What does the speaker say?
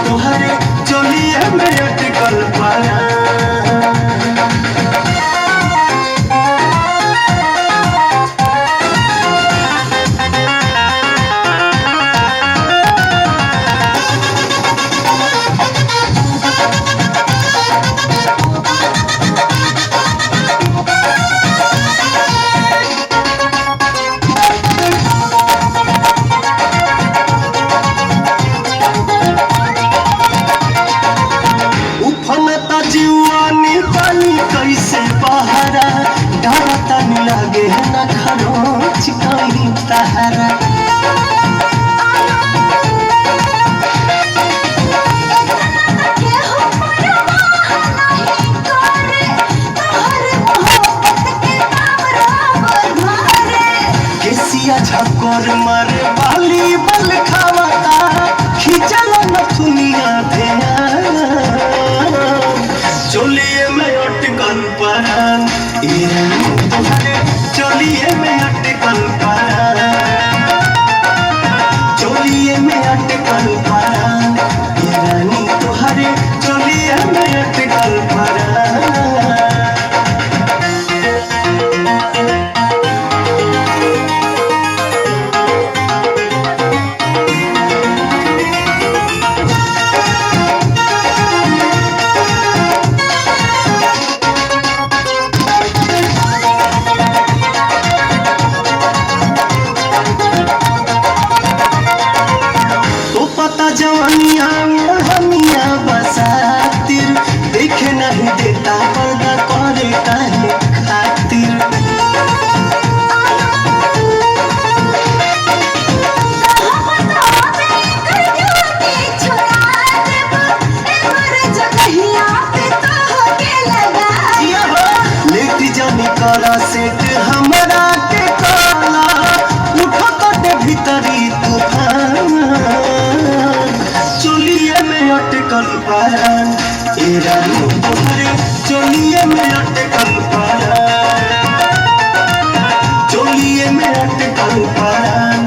तोहरे चोलिए में अटकल पाया। जीवानी पानी कैसे बहरा डरता नहीं लगे न खरोच कहीं तहरा। केसिया झकोर मारे बाली बल खावता खिंचल नथुनिया चोलिए में अटकल परान तोहरे चोलिए में अटकल परान। चोलिए में अटकल परान रानी तोहरे चोलिए में अटकल परान। जवानिया हमिया बसातिर देखे नहीं देता पर्दा करे काहे खातिर। लेट जानी करा सेट हमरा के काला उठो कटे भीतरी तूफान। चोलिए में अटकल परान रानी तोहरे चोलिए में अटकल परान। चोलिए में अटकल परान